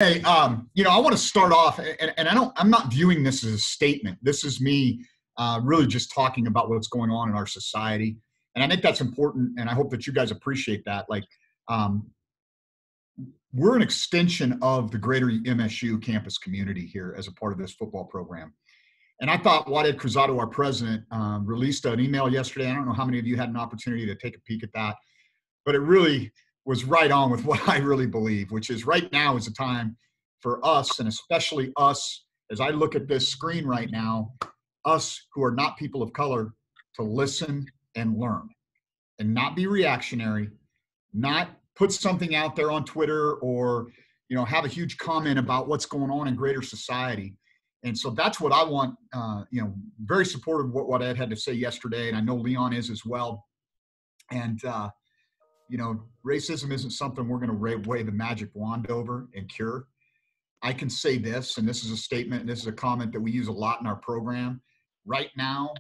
Hey, I want to start off, and I'm not viewing this as a statement. This is me really just talking about what's going on in our society. And I think that's important. And I hope that you guys appreciate that. Um, we're an extension of the greater MSU campus community here as a part of this football program. And I thought Waded Cruzado, our president, released an email yesterday. I don't know how many of you had an opportunity to take a peek at that, but it really was right on with what I really believe, which is right now is a time for us, and especially us, as I look at this screen right now, us who are not people of color, to listen and learn and not be reactionary, not put something out there on Twitter or, have a huge comment about what's going on in greater society. And so that's what I want, very supportive of what Ed had to say yesterday. And I know Leon is as well. And, racism isn't something we're going to wave a magic wand over and cure. I can say this, and this is a statement, and this is a comment that we use a lot in our program. Right now,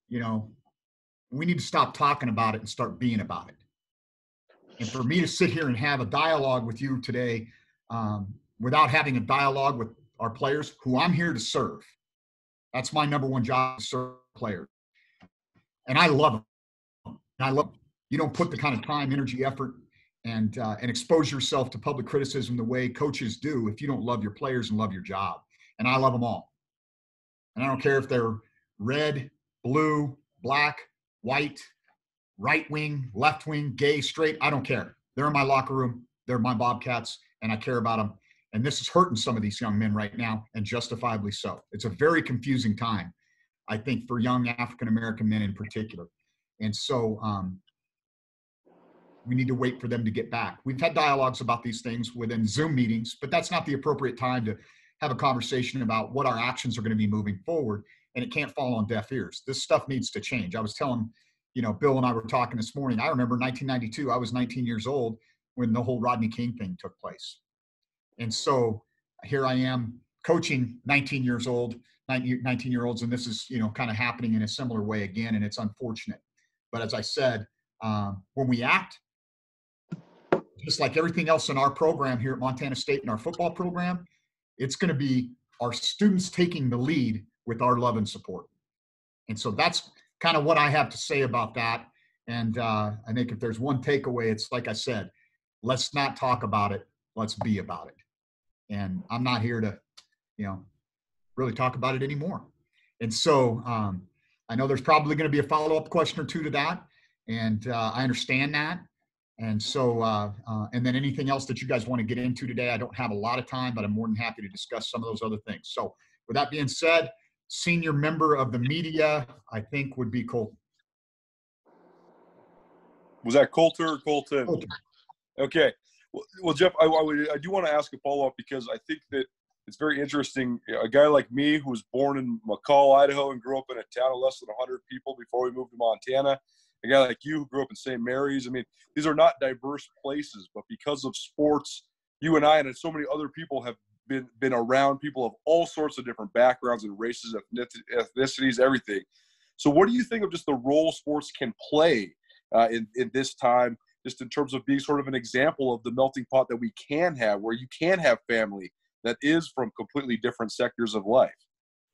we need to stop talking about it and start being about it. And for me to sit here and have a dialogue with you today without having a dialogue with our players, who I'm here to serve, that's my number one job, to serve players. And I love them. I love them. You don't put the kind of time, energy, effort, and expose yourself to public criticism the way coaches do if you don't love your players and love your job. And I love them all. And I don't care if they're red, blue, black, white, right wing, left wing, gay, straight. I don't care. They're in my locker room. They're my Bobcats, and I care about them. And this is hurting some of these young men right now, and justifiably so. It's a very confusing time, I think, for young African-American men in particular. And so we need to wait for them to get back. We've had dialogues about these things within Zoom meetings, but that's not the appropriate time to have a conversation about what our actions are going to be moving forward, and it can't fall on deaf ears. This stuff needs to change. I was telling, Bill and I were talking this morning. I remember 1992, I was 19 years old when the whole Rodney King thing took place. And so here I am coaching 19-year-olds, and this is, kind of happening in a similar way again, and it's unfortunate. But as I said, when we act, just like everything else in our program here at Montana State in our football program, it's going to be our students taking the lead with our love and support. And so that's kind of what I have to say about that. And I think if there's one takeaway, it's like I said, let's not talk about it. Let's be about it. And I'm not here to, really talk about it anymore. And so I know there's probably going to be a follow-up question or two to that. And I understand that. And so, and then anything else that you guys want to get into today, I don't have a lot of time, but I'm more than happy to discuss some of those other things. So with that being said, senior member of the media, I think, would be Colton. Was that Coulter or Colton? Colton. Okay. Well, Jeff, I do want to ask a follow-up because I think that it's very interesting. A guy like me who was born in McCall, Idaho, and grew up in a town of less than 100 people before we moved to Montana. A guy like you who grew up in St. Mary's. I mean, these are not diverse places, but because of sports, you and I and so many other people have been around people of all sorts of different backgrounds and races, ethnicities, everything. So what do you think of just the role sports can play in this time, just in terms of being sort of an example of the melting pot that we can have, where you can have family that is from completely different sectors of life?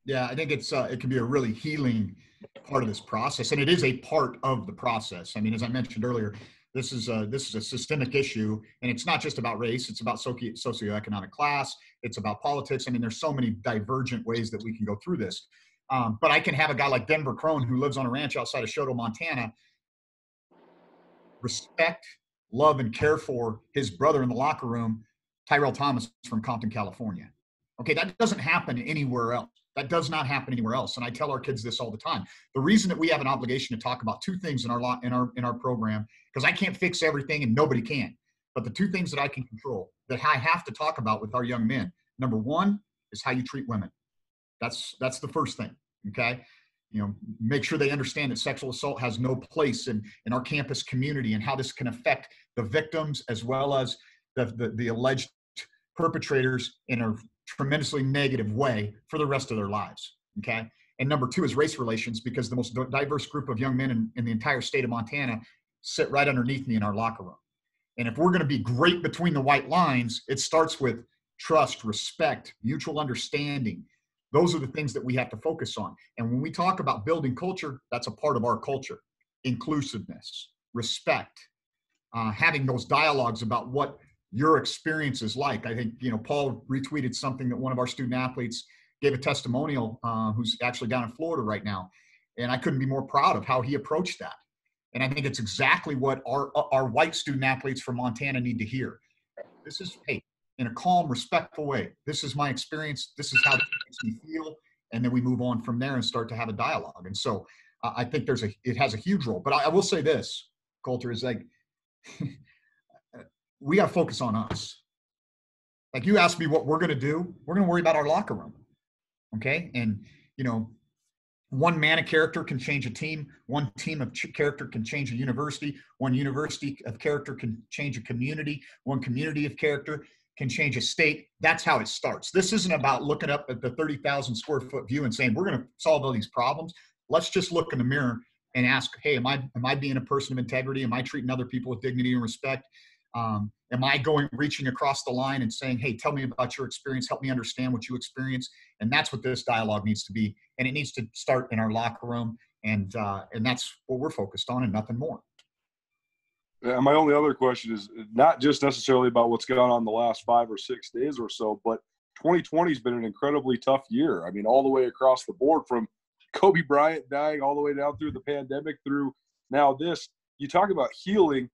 Yeah, I think it can be a really healing part of this process, and it is a part of the process. I mean, as I mentioned earlier, this is a systemic issue, and it's not just about race. It's about socioeconomic class. It's about politics. I mean, there's so many divergent ways that we can go through this. But I can have a guy like Denver Crone who lives on a ranch outside of Choteau, Montana, respect, love, and care for his brother in the locker room, Tyrell Thomas from Compton, California. Okay, that doesn't happen anywhere else. That does not happen anywhere else. And I tell our kids this all the time. The reason that we have an obligation to talk about two things in our program, because I can't fix everything and nobody can, but the two things that I can control, that I have to talk about with our young men. Number one is how you treat women. That's the first thing. Okay. Make sure they understand that sexual assault has no place in our campus community, and how this can affect the victims as well as the alleged perpetrators in a tremendously negative way for the rest of their lives. Okay. And number two is race relations, because the most diverse group of young men in the entire state of Montana sit right underneath me in our locker room. And if we're going to be great between the white lines, it starts with trust, respect, mutual understanding. Those are the things that we have to focus on. And when we talk about building culture, that's a part of our culture. Inclusiveness, respect, having those dialogues about what your experience is like. I think, Paul retweeted something that one of our student athletes gave a testimonial, who's actually down in Florida right now. And I couldn't be more proud of how he approached that. And I think it's exactly what our white student athletes from Montana need to hear. This is, hey, in a calm, respectful way. This is my experience. This is how it makes me feel. And then we move on from there and start to have a dialogue. And so I think it has a huge role. But I will say this, Coulter, is like, we got to focus on us. Like you asked me what we're going to do. We're going to worry about our locker room. Okay. And, one man of character can change a team. One team of character can change a university. One university of character can change a community. One community of character can change a state. That's how it starts. This isn't about looking up at the 30,000 square foot view and saying, we're going to solve all these problems. Let's just look in the mirror and ask, hey, am I being a person of integrity? Am I treating other people with dignity and respect? Am I reaching across the line and saying, hey, tell me about your experience, help me understand what you experience? And that's what this dialogue needs to be. And it needs to start in our locker room. And that's what we're focused on and nothing more. My only other question is not just necessarily about what's gone on the last 5 or 6 days or so, but 2020 has been an incredibly tough year. I mean, all the way across the board, from Kobe Bryant dying all the way down through the pandemic through now this. You talk about healing.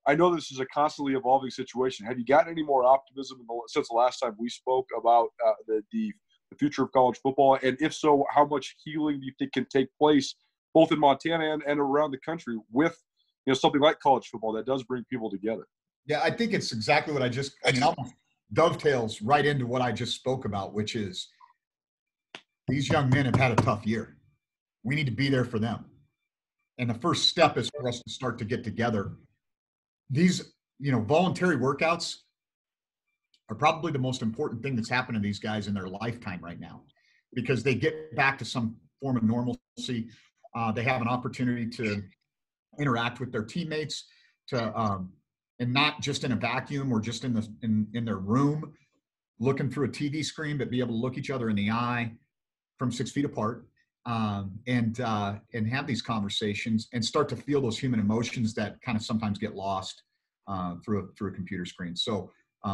I know this is a constantly evolving situation. Have you gotten any more optimism since the last time we spoke about the future of college football? And if so, how much healing do you think can take place both in Montana and around the country with something like college football that does bring people together? Yeah, I think it's exactly what almost dovetails right into what I just spoke about, which is these young men have had a tough year. We need to be there for them. And the first step is for us to start to get together. These, voluntary workouts are probably the most important thing that's happened to these guys in their lifetime right now, because they get back to some form of normalcy. They have an opportunity to interact with their teammates, and not just in a vacuum or just in their room, looking through a TV screen, but be able to look each other in the eye from 6 feet apart, and have these conversations and start to feel those human emotions that kind of sometimes get lost through a computer screen. So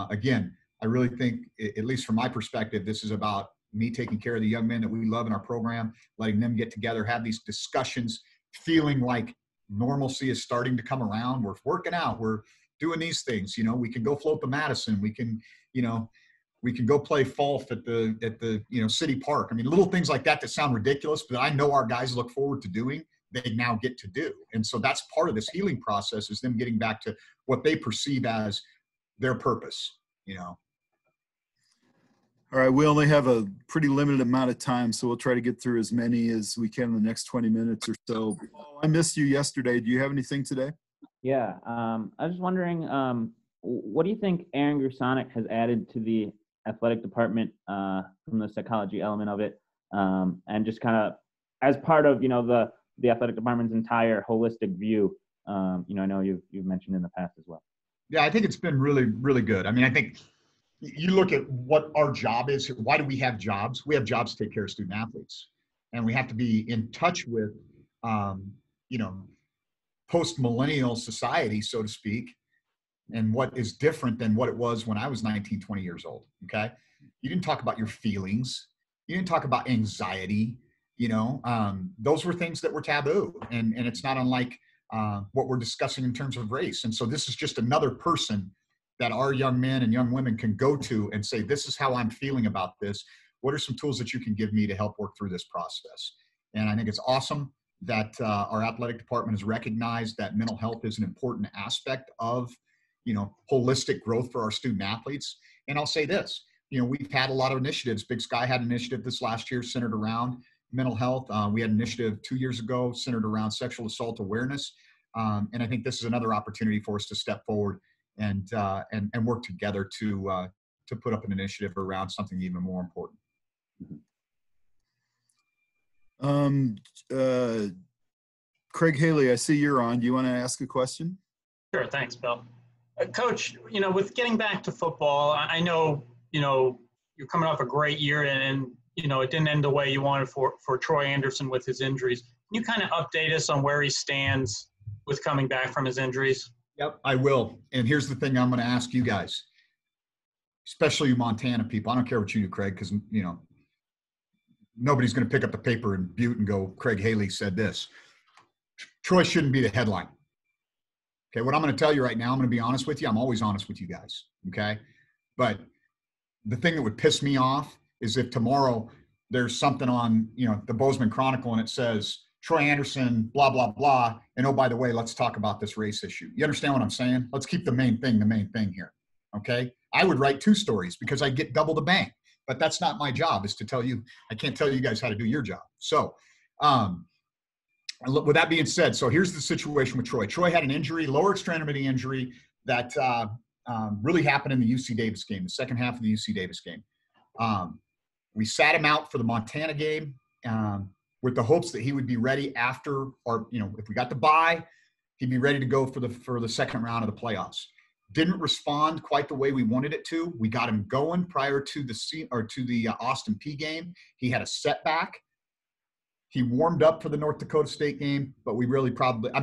again, I really think, at least from my perspective, this is about me taking care of the young men that we love in our program, letting them get together, have these discussions, feeling like normalcy is starting to come around. We're working out. We're doing these things. We can go float the Madison. We can go play Falf at the city park. I mean, little things like that sound ridiculous, but I know our guys look forward to doing, they now get to do. And so that's part of this healing process, is them getting back to what they perceive as their purpose, All right, we only have a pretty limited amount of time, so we'll try to get through as many as we can in the next 20 minutes or so. I missed you yesterday. Do you have anything today? Yeah, I was just wondering, what do you think Aaron Grusonic has added to the athletic department from the psychology element of it, and just kind of as part of the athletic department's entire holistic view? I know you've mentioned in the past as well. Yeah, I think it's been really, really good. I mean, I think you look at what our job is. Why do we have jobs? We have jobs to take care of student athletes, and we have to be in touch with, post-millennial society, so to speak, and what is different than what it was when I was 19, 20 years old. Okay. You didn't talk about your feelings. You didn't talk about anxiety. Those were things that were taboo, and it's not unlike what we're discussing in terms of race. And so this is just another person that our young men and young women can go to and say, this is how I'm feeling about this. What are some tools that you can give me to help work through this process? And I think it's awesome that our athletic department has recognized that mental health is an important aspect of, holistic growth for our student athletes. And I'll say this, we've had a lot of initiatives. Big Sky had an initiative this last year centered around mental health. We had an initiative 2 years ago centered around sexual assault awareness. And I think this is another opportunity for us to step forward and work together to put up an initiative around something even more important. Craig Haley, I see you're on. Do you want to ask a question? Sure, thanks, Bill. Coach, with getting back to football, I know, you're coming off a great year and it didn't end the way you wanted for Troy Andersen with his injuries. Can you kind of update us on where he stands with coming back from his injuries? Yep, I will. And here's the thing I'm going to ask you guys, especially you Montana people. I don't care what you do, Craig, because, nobody's going to pick up the paper in Butte and go, Craig Haley said this. Troy shouldn't be the headline. Okay, what I'm going to tell you right now, I'm going to be honest with you. I'm always honest with you guys, okay? But the thing that would piss me off is if tomorrow there's something on, the Bozeman Chronicle and it says, Troy Andersen, blah, blah, blah, and oh, by the way, let's talk about this race issue. You understand what I'm saying? Let's keep the main thing here, okay? I would write 2 stories because I get double the bank, but that's not my job, is to tell you. I can't tell you guys how to do your job. So, with that being said, so here's the situation with Troy. Troy had an injury, lower extremity injury, that really happened in the UC Davis game, the second half of the UC Davis game. We sat him out for the Montana game with the hopes that he would be ready after, or if we got the bye, he'd be ready to go for the second round of the playoffs. Didn't respond quite the way we wanted it to. We got him going prior to the Austin Peay game. He had a setback. He warmed up for the North Dakota State game, but we really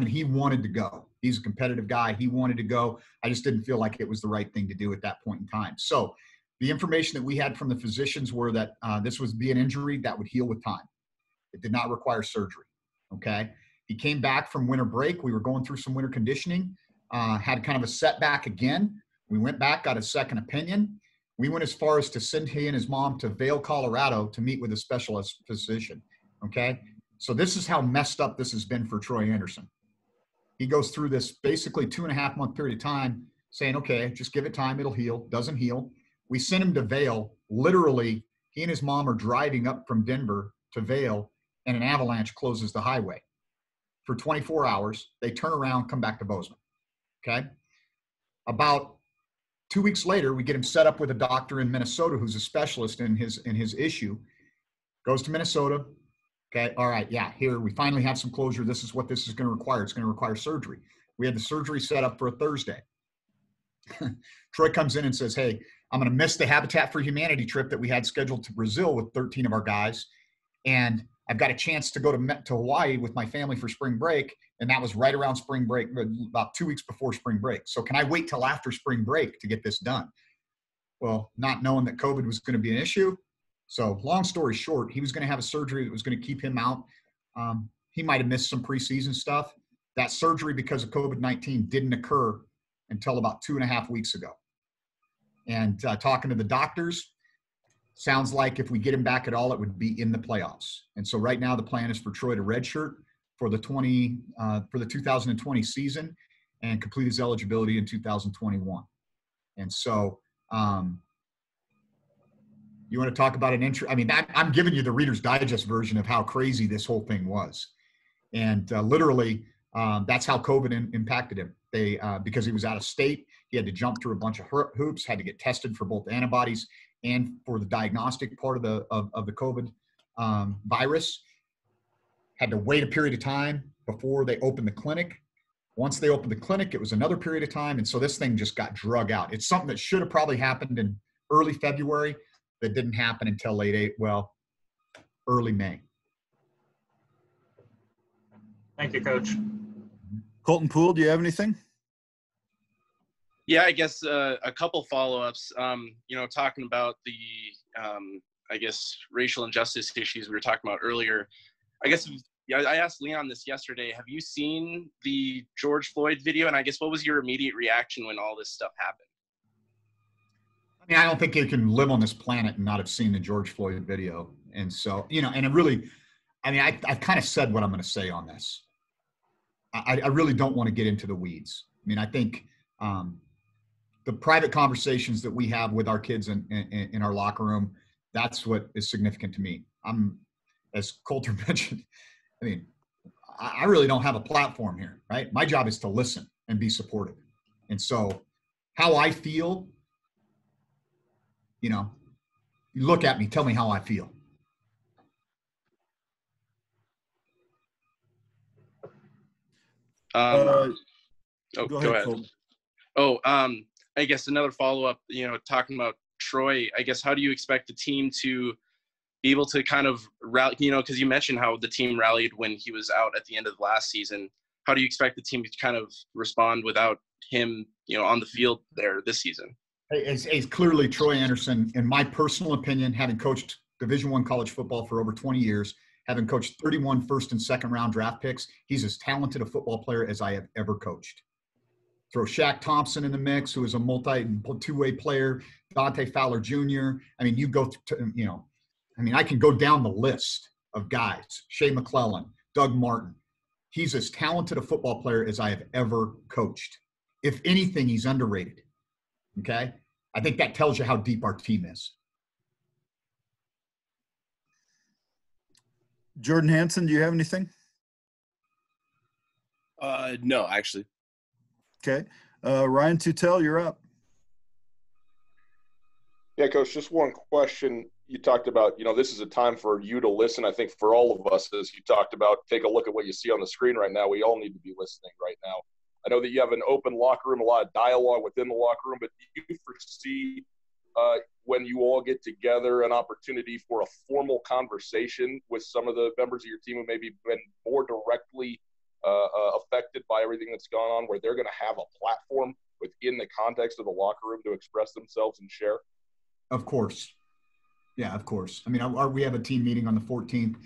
he wanted to go. He's a competitive guy. He wanted to go. I just didn't feel like it was the right thing to do at that point in time. So the information that we had from the physicians were that this would be an injury that would heal with time. It did not require surgery, okay? He came back from winter break. We were going through some winter conditioning, had kind of a setback again. We went back, got a second opinion. We went as far as to send he and his mom to Vail, Colorado to meet with a specialist physician. Okay, so this is how messed up this has been for Troy Andersen. He goes through this basically 2.5 month period of time saying, okay, just give it time, it'll heal. Doesn't heal. We send him to Vail. Literally, he and his mom are driving up from Denver to Vail, and an avalanche closes the highway. For 24 hours, they turn around, come back to Bozeman. Okay, about 2 weeks later, we get him set up with a doctor in Minnesota who's a specialist in his issue. Goes to Minnesota. Okay, all right, yeah, here we finally have some closure. This is what this is going to require. It's going to require surgery. We had the surgery set up for a Thursday. Troy comes in and says, hey, I'm going to miss the Habitat for Humanity trip that we had scheduled to Brazil with 13 of our guys. And I've got a chance to go to Hawaii with my family for spring break. And that was right around spring break, about 2 weeks before spring break. So can I wait till after spring break to get this done? Well, not knowing that COVID was going to be an issue. So long story short, he was going to have a surgery that was going to keep him out. He might have missed some preseason stuff. That surgery, because of COVID-19, didn't occur until about 2.5 weeks ago. And talking to the doctors, sounds like if we get him back at all, it would be in the playoffs. And so right now the plan is for Troy to redshirt for the 2020 season and complete his eligibility in 2021. And so you want to talk about an intro? I mean, I'm giving you the Reader's Digest version of how crazy this whole thing was. And literally, that's how COVID impacted him. Because he was out of state, he had to jump through a bunch of hoops, had to get tested for both antibodies and for the diagnostic part of the COVID virus. Had to wait a period of time before they opened the clinic. Once they opened the clinic, it was another period of time. And so this thing just got drug out. It's something that should have probably happened in early February. That didn't happen until early May. Thank you, Coach. Colton Poole, do you have anything? Yeah, I guess a couple follow-ups. Talking about the, racial injustice issues we were talking about earlier. I guess I asked Leon this yesterday. Have you seen the George Floyd video? And I guess what was your immediate reaction when all this stuff happened? I mean, I don't think you can live on this planet and not have seen the George Floyd video. And so, and it really, I've kind of said what I'm going to say on this. I really don't want to get into the weeds. I mean, I think the private conversations that we have with our kids in our locker room, that's what is significant to me. As Coulter mentioned, I really don't have a platform here, right? My job is to listen and be supportive. And so how I feel, you look at me, tell me how I feel. Go ahead. Colton. Oh, I guess another follow-up, talking about Troy, I guess, how do you expect the team to be able to kind of rally, because you mentioned how the team rallied when he was out at the end of the last season. How do you expect the team to kind of respond without him, on the field there this season? It's clearly Troy Andersen, in my personal opinion, having coached Division I college football for over 20 years, having coached 31 first and second round draft picks, he's as talented a football player as I have ever coached. Throw Shaq Thompson in the mix, who is a two-way player, Dante Fowler Jr. I mean, you go to, I can go down the list of guys. Shea McClellan, Doug Martin. He's as talented a football player as I have ever coached. If anything, he's underrated. Okay? I think that tells you how deep our team is. Jordan Hansen, do you have anything? No, actually. Okay. Ryan Tutel, you're up. Yeah, Coach, just one question. You talked about, this is a time for you to listen. I think for all of us, as you talked about, take a look at what you see on the screen right now. We all need to be listening right now. I know that you have an open locker room, a lot of dialogue within the locker room, but do you foresee when you all get together an opportunity for a formal conversation with some of the members of your team who maybe been more directly affected by everything that's gone on, where they're going to have a platform within the context of the locker room to express themselves and share? Of course. Yeah, of course. We have a team meeting on the 14th.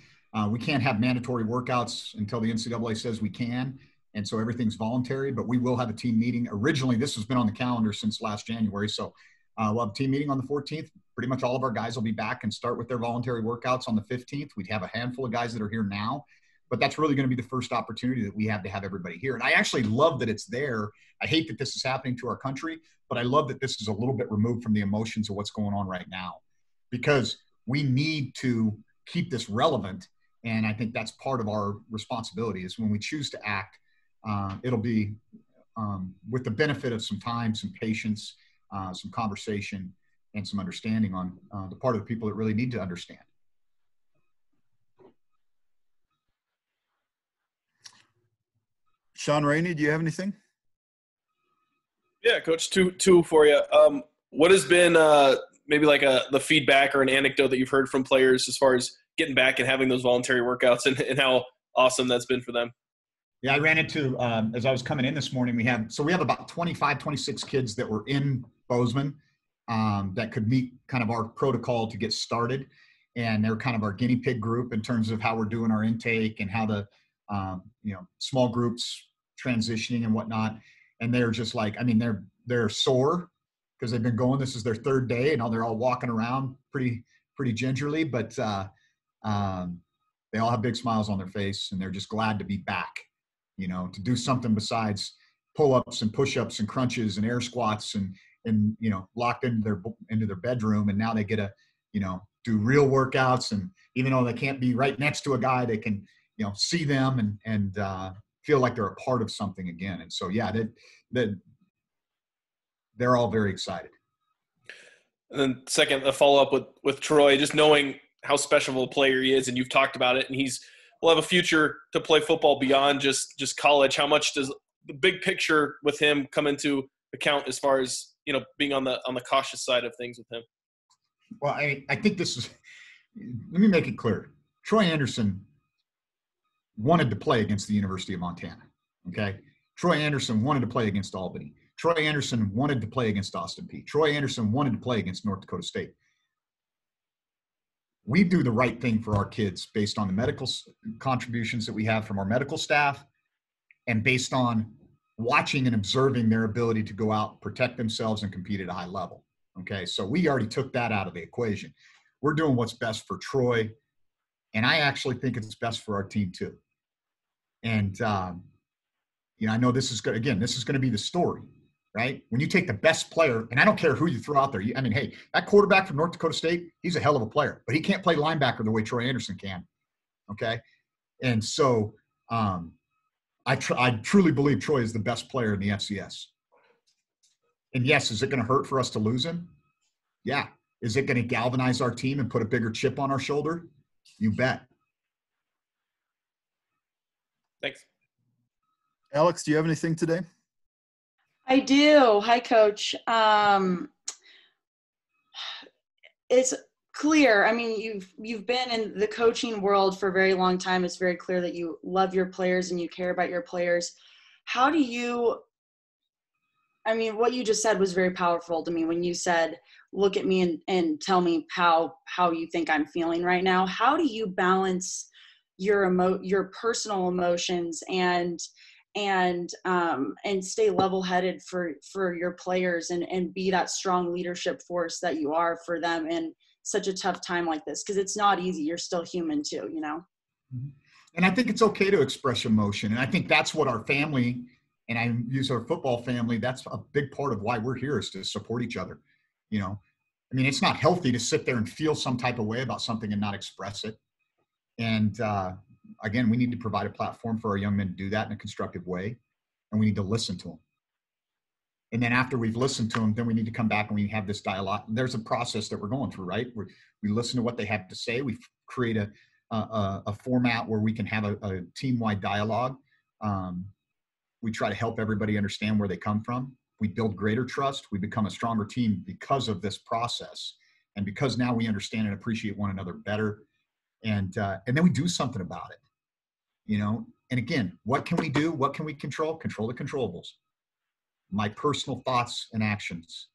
We can't have mandatory workouts until the NCAA says we can. And so everything's voluntary, but we will have a team meeting. Originally, this has been on the calendar since last January. So we'll have a team meeting on the 14th. Pretty much all of our guys will be back and start with their voluntary workouts on the 15th. We have a handful of guys that are here now, but that's really going to be the first opportunity that we have to have everybody here. And I actually love that it's there. I hate that this is happening to our country, but I love that this is a little bit removed from the emotions of what's going on right now, because we need to keep this relevant. And I think that's part of our responsibility, is when we choose to act, it'll be with the benefit of some time, some patience, some conversation, and some understanding on the part of the people that really need to understand. Sean Rainey, do you have anything? Yeah, Coach, two for you. What has been maybe like the feedback or an anecdote that you've heard from players as far as getting back and having those voluntary workouts and how awesome that's been for them? Yeah, I ran into, as I was coming in this morning, we have about 25, 26 kids that were in Bozeman that could meet kind of our protocol to get started. And they're kind of our guinea pig group in terms of how we're doing our intake and how the, small groups transitioning and whatnot. And they're just like, they're sore because they've been going, this is their third day, and now they're all walking around pretty gingerly, but they all have big smiles on their face, and they're just glad to be back, to do something besides pull-ups and push-ups and crunches and air squats and locked into their bedroom. And now they get to, do real workouts. And even though they can't be right next to a guy, they can, see them and feel like they're a part of something again. And so, yeah, they're all very excited. And then second, a follow-up with Troy, just knowing how special of a player he is, and you've talked about it, and will have a future to play football beyond just college. How much does the big picture with him come into account as far as, being on the cautious side of things with him? Well, I think let me make it clear. Troy Andersen wanted to play against the University of Montana. Okay. Troy Andersen wanted to play against Albany. Troy Andersen wanted to play against Austin Peay. Troy Andersen wanted to play against North Dakota State. We do the right thing for our kids based on the medical contributions that we have from our medical staff, and based on watching and observing their ability to go out, protect themselves, and compete at a high level. Okay, so we already took that out of the equation. We're doing what's best for Troy, and I actually think it's best for our team too. And, I know this is good. Again, this is going to be the story, right? When you take the best player, and I don't care who you throw out there. Hey, that quarterback from North Dakota State, he's a hell of a player, but he can't play linebacker the way Troy Andersen can. Okay. And so I truly believe Troy is the best player in the FCS. And yes, is it going to hurt for us to lose him? Yeah. Is it going to galvanize our team and put a bigger chip on our shoulder? You bet. Thanks. Alex, do you have anything today? I do. Hi, Coach. It's clear. I mean, you've been in the coaching world for a very long time. It's very clear that you love your players and you care about your players. How do you? I mean, what you just said was very powerful to me when you said, "Look at me and tell me how you think I'm feeling right now." How do you balance your personal emotions and stay level-headed for your players and be that strong leadership force that you are for them in such a tough time like this? Because it's not easy. You're still human too, you know? Mhm. And I think it's okay to express emotion. And I think that's what our family, and I use our football family, that's a big part of why we're here, is to support each other. You know, I mean, it's not healthy to sit there and feel some type of way about something and not express it. And again, we need to provide a platform for our young men to do that in a constructive way. And we need to listen to them. And then after we've listened to them, then we need to come back and we have this dialogue. There's a process that we're going through, right? We listen to what they have to say. We create a format where we can have a team-wide dialogue. We try to help everybody understand where they come from. We build greater trust. We become a stronger team because of this process. And because now we understand and appreciate one another better. And then we do something about it, you know? And again, what can we do? What can we control? Control the controllables. My personal thoughts and actions.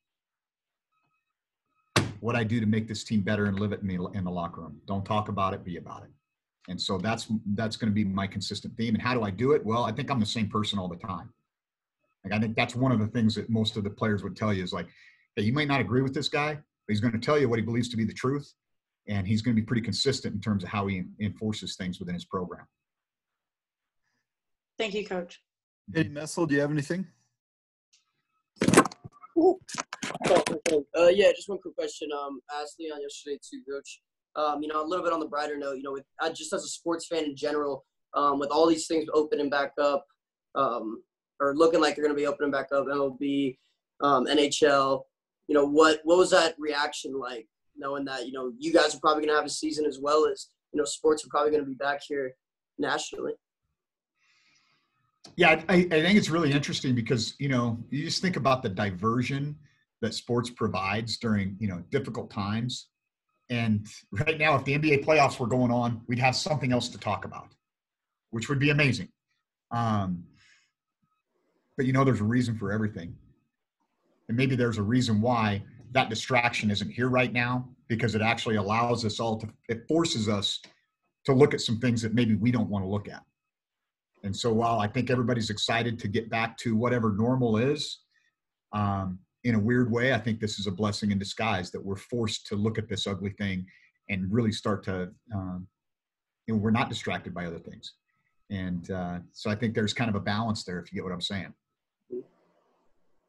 What I do to make this team better and live it in the locker room. Don't talk about it, be about it. And so that's going to be my consistent theme. And how do I do it? Well, I think I'm the same person all the time. Like, I think that's one of the things that most of the players would tell you is like, hey, you might not agree with this guy, but he's going to tell you what he believes to be the truth. And he's going to be pretty consistent in terms of how he enforces things within his program. Thank you, Coach. Hey, Messel, do you have anything? Yeah, just one quick question. I asked Leon yesterday too, Coach. You know, a little bit on the brighter note, you know, just as a sports fan in general, with all these things opening back up, or looking like they're going to be opening back up, MLB, NHL, you know, what was that reaction like, knowing that, you know, you guys are probably going to have a season as well as, you know, sports are probably going to be back here nationally? Yeah, I think it's really interesting because, you know, you just think about the diversion that sports provides during, you know, difficult times. And right now, if the NBA playoffs were going on, we'd have something else to talk about, which would be amazing. But, you know, there's a reason for everything. And maybe there's a reason why that distraction isn't here right now, because it actually allows us all to, it forces us to look at some things that maybe we don't want to look at. And so while I think everybody's excited to get back to whatever normal is, in a weird way, I think this is a blessing in disguise that we're forced to look at this ugly thing and really start to, you know, we're not distracted by other things. And so I think there's kind of a balance there, if you get what I'm saying.